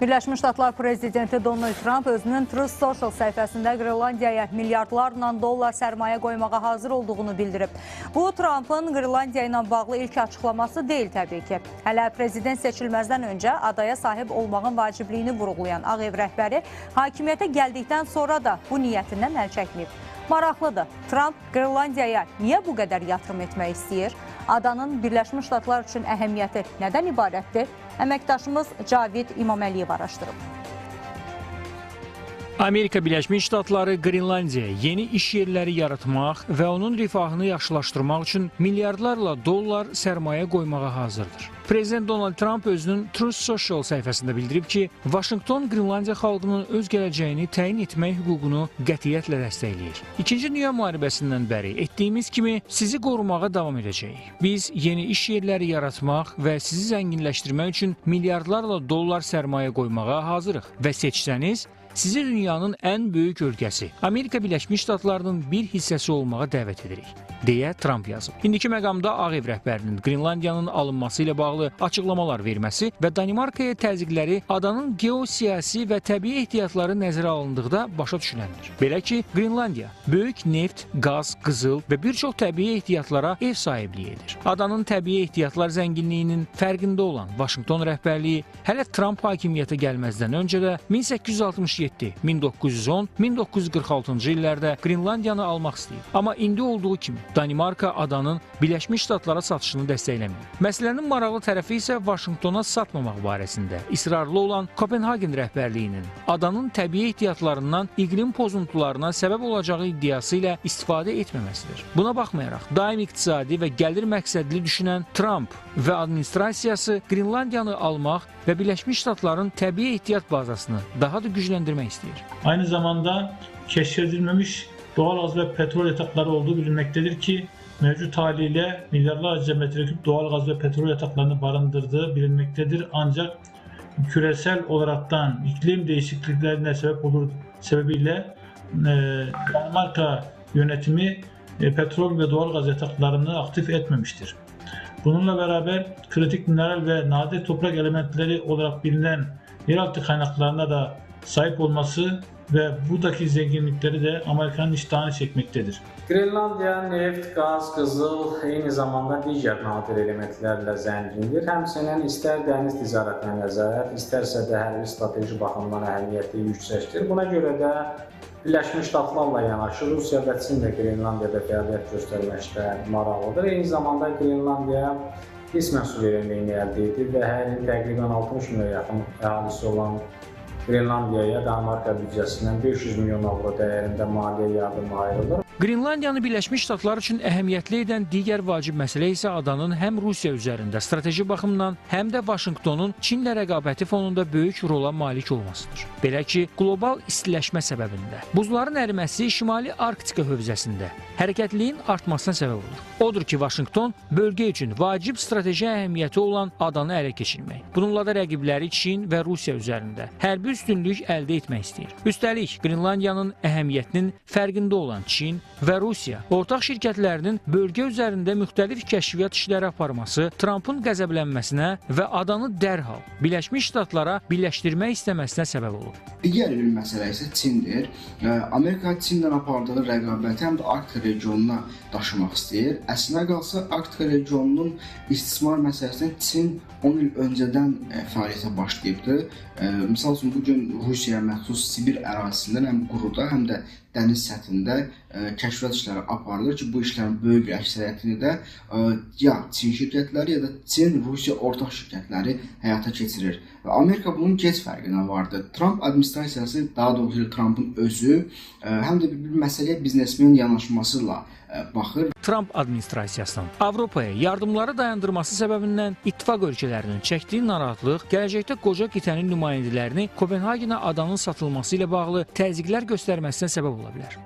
Birləşmiş Ştatlar prezidenti Donald Trump özünün Truth Social səhifəsində Qrenlandiyaya milyardlarla dollar sərmayə qoymağa hazır olduğunu bildirib. Bu, Trump'ın Qrenlandiya ilə bağlı ilk açıqlaması deyil təbii ki. Hələ prezident seçilməzdən öncə adaya sahib olmağın vacibliyini vurğulayan Ağ Ev rəhbəri hakimiyyətə gəldikdən sonra da bu niyyətindən əl çəkməyib. Maraqlıdır, Trump Qrenlandiyaya niyə bu qədər yatırım etmək istəyir? Adanın Birləşmiş Ştatlar üçün əhəmiyyəti nədən ibarətdir? Əməkdaşımız Cavid İmaməliyev araşdırıb. Amerika Birləşmiş Ştatları Qrenlandiyaya yeni iş yerləri yaratmaq və onun rifahını yaxşılaşdırmaq üçün milyardlarla dollar sərmayə qoymağa hazırdır. Prezident Donald Trump özünün Truth Social səhifəsində bildirib ki, Vaşinqton Qrenlandiya xalqının öz gələcəyini təyin etmək hüququnu qətiyyətlə dəstəkləyir. İkinci Dünya müharibəsindən bəri etdiyimiz kimi sizi qorumağa davam edəcəyik. Biz yeni iş yerləri yaratmaq və sizi zənginləşdirmək üçün milyardlarla dollar sərmayə qoymağa hazırıq və seçsəniz, sizi dünyanın ən böyük ölkəsi, Amerika Birləşmiş Ştatlarının bir hissəsi olmağa dəvət edirik, deyə Trump yazıb. İndiki məqamda Ağ Ev rəhbərinin Qrenlandiyanın alınması ilə bağlı açıqlamalar verməsi və Danimarkaya təzyiqləri adanın geosiyasi və təbii ehtiyatları nəzərə alındıqda başa düşüləndir. Belə ki, Qrenlandiya böyük neft, qaz, qızıl və bir çox təbii ehtiyatlara ev sahibliyi edir. Adanın təbii ehtiyatlar zənginliyinin fərqində olan Vaşinqton rəhbərliyi hələ Trump hakimiyyətə gəlməzdən öncə də 1867, 1910, 1946-cı illərdə Qrenlandiyanı almaq istəyib. Amma indi olduğu kimi Danimarka adanın Birləşmiş Ştatlara satışını dəstəkləmir. Məsələnin maraqlı tərəfi isə Vaşinqtona satmamaq barəsində israrlı olan Kopenhagen rəhbərliyinin adanın təbii ehtiyatlarından iqlim pozuntularına səbəb olacağı iddiası ilə istifadə etməməsidir. Buna baxmayaraq, daim iqtisadi və gəlir məqsədli düşünən Trump və administrasiyası Qrenlandiyanı almaq və Birləşmiş Ştatların təbii ehtiyat bazasını daha da gücləndirmək istəyir. Aynı zamanda keşfedilmemiş doğal gaz ve petrol yatakları olduğu bilinmektedir ki mevcut haliyle milyarlarca metreküp doğal gaz ve petrol yataklarını barındırdığı bilinmektedir. Ancak küresel olaraktan iklim değişikliklerine sebep olur sebebiyle Danimarka yönetimi petrol ve doğal gaz yataklarını aktif etmemiştir. Bununla beraber kritik mineral ve nadir toprak elementleri olarak bilinen yeraltı kaynaklarına da sahip olması ve buradaki zenginlikleri de Amerika'nın iştahını çekmektedir. Qrenlandiya neft, qaz, qızıl, eyni zamanda digər nadir elementlərlə zəngindir. Həmçinin istər dəniz ticarətinə nəzarət, istərsə də hərbi strateji baxımdan əhəmiyyəti yüksəkdir. Buna görə də Birləşmiş Ştatlarla yanaşı Rusiya və Çin də Qrenlandiyada fəaliyyət göstərməkdə maraqlıdır. Eyni zamanda Qrenlandiya qismən suverenliyini əldə edir və hər il təqribən 60 milyona yaxın əhalisi olan Qrenlandiyaya Danimarka büdcəsindən 500 milyon avro dəyərində maliyyə yardımı ayrılır. Qrenlandiyanı Birləşmiş Ştatlar üçün əhəmiyyətli edən digər vacib məsələ isə adanın həm Rusiya üzərində strateji baxımdan, həm də Vaşinqtonun Çinlə rəqabəti fonunda böyük rola malik olmasıdır. Belə ki, qlobal istiləşmə səbəbində buzların əriməsi Şimali Arktika hövzəsində hərəkətliyin artmasına səbəb olur. Odur ki, Vaşinqton bölgə üçün vacib strateji əhəmiyyəti olan adanı ələ keçirmək, bununla da rəqibləri Çin və Rusiya üzərində hərbi üstünlük əldə etmək istəyir. Üstəlik, Qrenlandiyanın əhəmiyyətinin fərqində olan Çin və Rusiya ortaq şirkətlərinin bölgə üzərində müxtəlif kəşfiyyat işləri aparması Trump'ın qəzəblənməsinə və adanı dərhal Birləşmiş Ştatlara birləşdirmək istəməsinə səbəb olur. Digər bir məsələ isə Çindir. Amerika Çinlə apardığı rəqabəti həm də Arktika regionuna daşımaq istəyir. Əslinə qalsa Arktika regionunun istismar məsələsində Çin 10 il öncədən fəaliyyətə başlayıbdı. Misal üçün, bugün Rusiyaya məxsus Sibir ərazisindən həm quruda, həm də dəniz səthində kəşfiyyat işləri aparılır ki, bu işlərin böyük bir əksəriyyətini də ya Çin şirkətləri, ya da Çin-Rusiya ortaq şirkətləri həyata keçirir. Və Amerika bunun gec fərqinə vardı. Trump administrasiyası, daha doğrusu Trump'ın özü, həm də bir məsələyə biznesmenin yanaşmasıyla baxır. Trump administrasiyasının Avropaya yardımları dayandırması səbəbindən ittifaq ölkələrinin çəkdiyi narahatlıq gələcəkdə qoca qitənin nümayəndələrini Kopenhagenə adanın satılması ilə bağlı təzyiqlər göstərməsinə səbəb ola bilər.